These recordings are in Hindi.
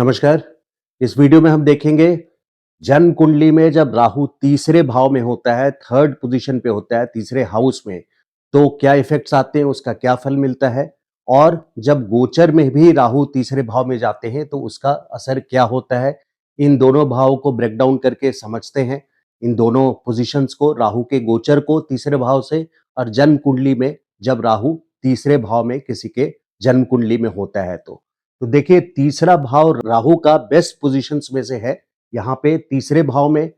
नमस्कार। इस वीडियो में हम देखेंगे जन्म कुंडली में जब राहु तीसरे भाव में होता है, थर्ड पोजीशन पे होता है, तीसरे हाउस में, तो क्या इफेक्ट्स आते हैं, उसका क्या फल मिलता है और जब गोचर में भी राहु तीसरे भाव में जाते हैं तो उसका असर क्या होता है। इन दोनों भावों को ब्रेक डाउन करके समझते हैं। इन दोनों पोजीशंस को, राहु के गोचर को तीसरे भाव से और जन्म कुंडली में जब राहु तीसरे भाव में किसी के जन्म कुंडली में होता है तो देखिए तीसरा भाव राहु का बेस्ट पोजीशंस में से है। यहाँ पे तीसरे भाव में,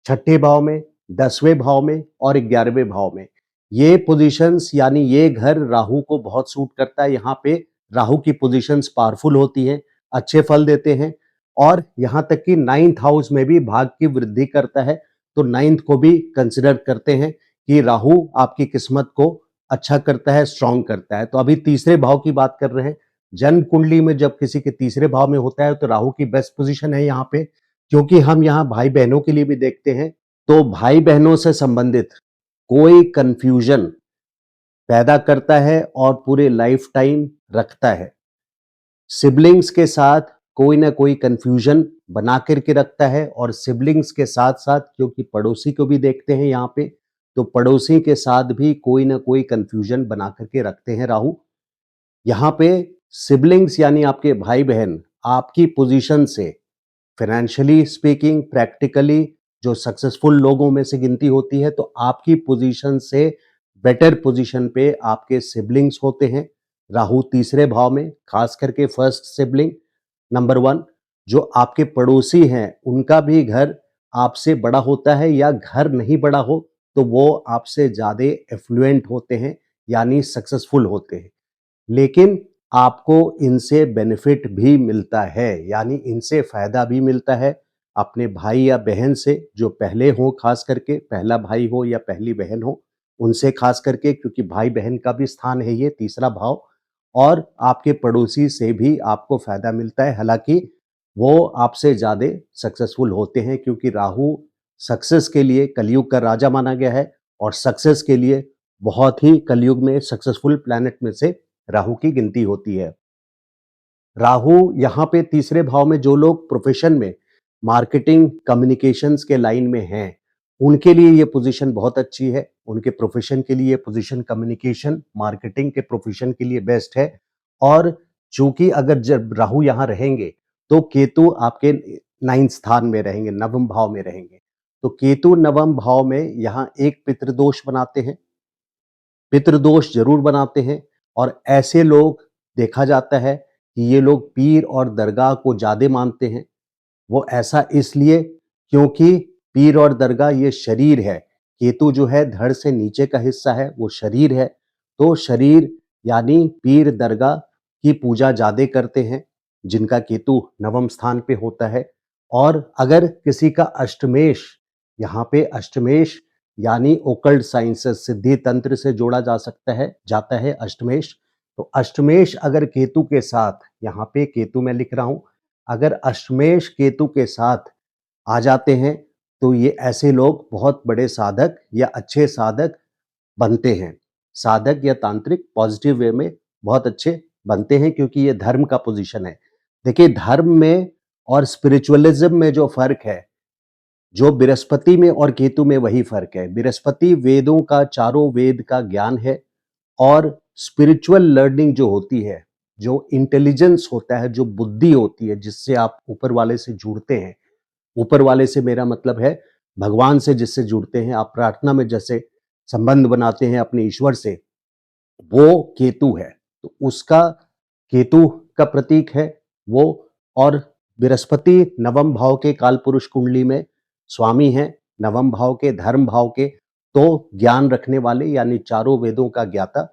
छठे भाव में, 10वें भाव में और 11वें भाव में ये पोजीशंस यानी ये घर राहु को बहुत सूट करता है। यहाँ पे राहु की पोजीशंस पावरफुल होती हैं, अच्छे फल देते हैं और यहाँ तक कि 9th हाउस में भी भाग की वृद्धि करता है। तो 9th को भी कंसिडर करते हैं कि राहु आपकी किस्मत को अच्छा करता है, स्ट्रांग करता है। तो अभी तीसरे भाव की बात कर रहे हैं। जन्म कुंडली में जब किसी के तीसरे भाव में होता है तो राहु की बेस्ट पोजीशन है यहाँ पे, क्योंकि हम यहाँ भाई बहनों के लिए भी देखते हैं। तो भाई बहनों से संबंधित कोई कंफ्यूजन पैदा करता है और पूरे लाइफ टाइम रखता है। सिबलिंग्स के साथ कोई ना कोई कंफ्यूजन बना करके रखता है और सिबलिंग्स के साथ साथ, क्योंकि पड़ोसी को भी देखते हैं यहाँ पे, तो पड़ोसी के साथ भी कोई ना कोई कंफ्यूजन बना करके रखते हैं राहु। यहाँ पे सिबलिंग्स यानी आपके भाई बहन आपकी पोजीशन से फाइनेंशियली स्पीकिंग, प्रैक्टिकली जो सक्सेसफुल लोगों में से गिनती होती है, तो आपकी पोजीशन से बेटर पोजीशन पे आपके सिबलिंग्स होते हैं। राहु तीसरे भाव में, खास करके फर्स्ट सिबलिंग नंबर 1 जो आपके पड़ोसी हैं उनका भी घर आपसे बड़ा होता है, या घर नहीं बड़ा हो तो वो आपसे ज़्यादा एफ्लुएंट होते हैं यानी सक्सेसफुल होते हैं। लेकिन आपको इनसे बेनिफिट भी मिलता है, यानी इनसे फ़ायदा भी मिलता है अपने भाई या बहन से जो पहले हो, खास करके पहला भाई हो या पहली बहन हो, उनसे खास करके, क्योंकि भाई बहन का भी स्थान है ये तीसरा भाव। और आपके पड़ोसी से भी आपको फ़ायदा मिलता है, हालाँकि वो आपसे ज़्यादा सक्सेसफुल होते हैं, क्योंकि राहु सक्सेस के लिए कलयुग का राजा माना गया है और सक्सेस के लिए बहुत ही कलयुग में सक्सेसफुल प्लैनेट में से राहु की गिनती होती है। राहु यहाँ पे तीसरे भाव में जो लोग प्रोफेशन में मार्केटिंग कम्युनिकेशंस के लाइन में हैं, उनके लिए ये पोजीशन बहुत अच्छी है। उनके प्रोफेशन के लिए पोजीशन कम्युनिकेशन मार्केटिंग के प्रोफेशन के लिए बेस्ट है। और चूंकि अगर जब राहु यहाँ रहेंगे तो केतु आपके 9th स्थान में रहेंगे, नवम भाव में रहेंगे। तो केतु नवम भाव में यहाँ एक पितृदोष बनाते हैं, पितृदोष जरूर बनाते हैं। और ऐसे लोग देखा जाता है कि ये लोग पीर और दरगाह को ज़्यादा मानते हैं। वो ऐसा इसलिए क्योंकि पीर और दरगाह ये शरीर है, केतु जो है धड़ से नीचे का हिस्सा है, वो शरीर है। तो शरीर यानी पीर दरगाह की पूजा ज़्यादा करते हैं जिनका केतु नवम स्थान पे होता है। और अगर किसी का अष्टमेश, यहाँ पे अष्टमेश यानी ओकल्ट साइंसेस, सिद्धि तंत्र से जोड़ा जा सकता है, जाता है अष्टमेश। तो अष्टमेश अगर केतु के साथ, यहाँ पे केतु मैं लिख रहा हूं, अगर अष्टमेश केतु के साथ आ जाते हैं तो ये ऐसे लोग बहुत बड़े साधक या अच्छे साधक बनते हैं। साधक या तांत्रिक पॉजिटिव वे में बहुत अच्छे बनते हैं, क्योंकि ये धर्म का पोजीशन है। देखिए धर्म में और स्पिरिचुअलिज्म में जो फर्क है, जो बृहस्पति में और केतु में वही फर्क है। बृहस्पति वेदों का, चारों वेद का ज्ञान है और स्पिरिचुअल लर्निंग जो होती है, जो इंटेलिजेंस होता है, जो बुद्धि होती है, जिससे आप ऊपर वाले से जुड़ते हैं। ऊपर वाले से मेरा मतलब है भगवान से जिससे जुड़ते हैं, आप प्रार्थना में जैसे संबंध बनाते हैं अपने ईश्वर से, वो केतु है। तो उसका केतु का प्रतीक है वो। और बृहस्पति नवम भाव के कालपुरुष कुंडली में स्वामी हैं, नवम भाव के, धर्म भाव के, तो ज्ञान रखने वाले यानी चारों वेदों का ज्ञाता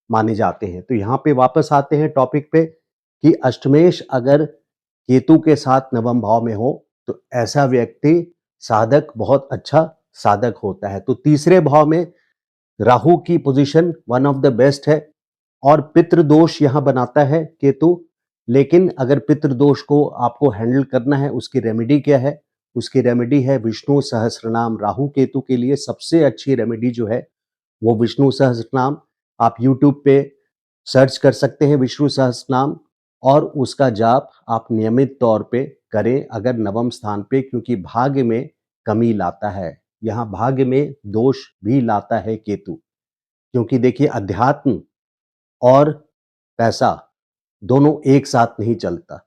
माने जाते हैं। तो यहाँ पे वापस आते हैं टॉपिक पे कि अष्टमेश अगर केतु के साथ नवम भाव में हो तो ऐसा व्यक्ति साधक, बहुत अच्छा साधक होता है। तो तीसरे भाव में राहु की position one of the best है और पितृदोष यहाँ बनाता है केतु। लेकिन अगर पितृदोष को आपको हैंडल करना है, उसकी रेमेडी क्या है? उसकी रेमेडी है विष्णु सहस्त्रनाम। राहु केतु के लिए सबसे अच्छी रेमेडी जो है वो विष्णु सहस्त्रनाम। आप यूट्यूब पे सर्च कर सकते हैं विष्णु सहस्त्रनाम और उसका जाप आप नियमित तौर पे करें अगर नवम स्थान पे, क्योंकि भाग्य में कमी लाता है। यहाँ भाग्य में दोष भी लाता है केतु, क्योंकि देखिए अध्यात्म और पैसा दोनों एक साथ नहीं चलता।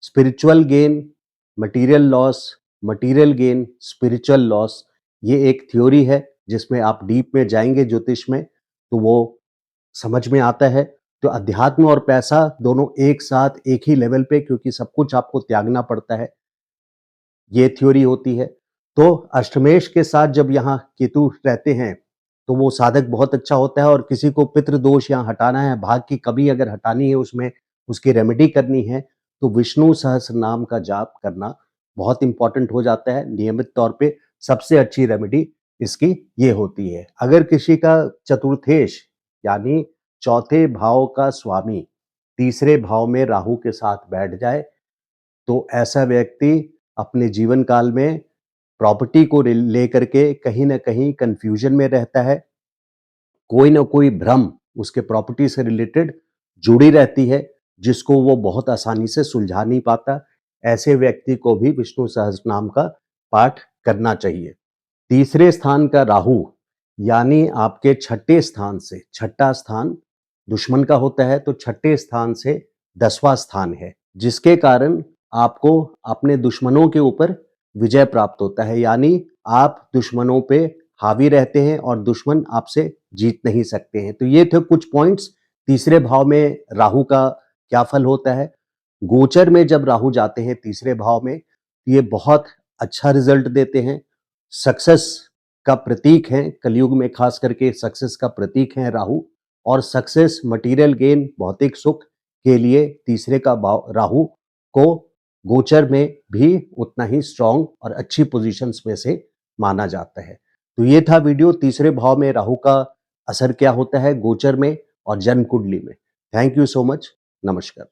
Spiritual gain, material loss, material gain, spiritual loss, ये एक थ्योरी है जिसमें आप डीप में जाएँगे ज्योतिष में तो वो समझ में आता है। तो अध्यात्म और पैसा दोनों एक साथ एक ही लेवल पे, क्योंकि सब कुछ आपको त्यागना पड़ता है, ये थ्योरी होती है। तो अष्टमेश के साथ जब यहाँ केतु रहते हैं, तो वो साधक बहुत अच्छा होता है और किसी को पितृदोष यहाँ हटाना है, भाग्य की कमी अगर हटानी है उसमें, उसकी रेमेडी करनी है, तो विष्णु सहस्रनाम का जाप करना बहुत इम्पोर्टेंट हो जाता है नियमित तौर पे। सबसे अच्छी रेमेडी इसकी ये होती है। अगर किसी का चतुर्थेश यानी चौथे भाव का स्वामी तीसरे भाव में राहु के साथ बैठ जाए, तो ऐसा व्यक्ति अपने जीवन काल में प्रॉपर्टी को लेकर के कहीं न कहीं कन्फ्यूजन में रहता है। कोई न कोई भ्रम उसके प्रॉपर्टी से रिलेटेड जुड़ी रहती है, जिसको वो बहुत आसानी से सुलझा नहीं पाता। ऐसे व्यक्ति को भी विष्णु सहस्रनाम का पाठ करना चाहिए। तीसरे स्थान का राहु यानी आपके छठे स्थान से, छठा स्थान दुश्मन का होता है, तो छठे स्थान से 10वां स्थान है, जिसके कारण आपको अपने दुश्मनों के ऊपर विजय प्राप्त होता है। यानी आप दुश्मनों पे हावी रहते हैं और दुश्मन आपसे जीत नहीं सकते हैं। तो ये थे कुछ पॉइंट्स। तीसरे भाव में राहु का क्या फल होता है? गोचर में जब राहु जाते हैं तीसरे भाव में, ये बहुत अच्छा रिजल्ट देते हैं। सक्सेस का प्रतीक है, कलयुग में खास करके सक्सेस का प्रतीक है राहु। और सक्सेस, मटेरियल गेन, भौतिक सुख के लिए तीसरे का भाव राहु को गोचर में भी उतना ही स्ट्रांग और अच्छी पोजीशंस में से माना जाता है। तो ये था वीडियो, तीसरे भाव में राहु का असर क्या होता है गोचर में और जन्म कुंडली में। Thank you so much. नमस्कार।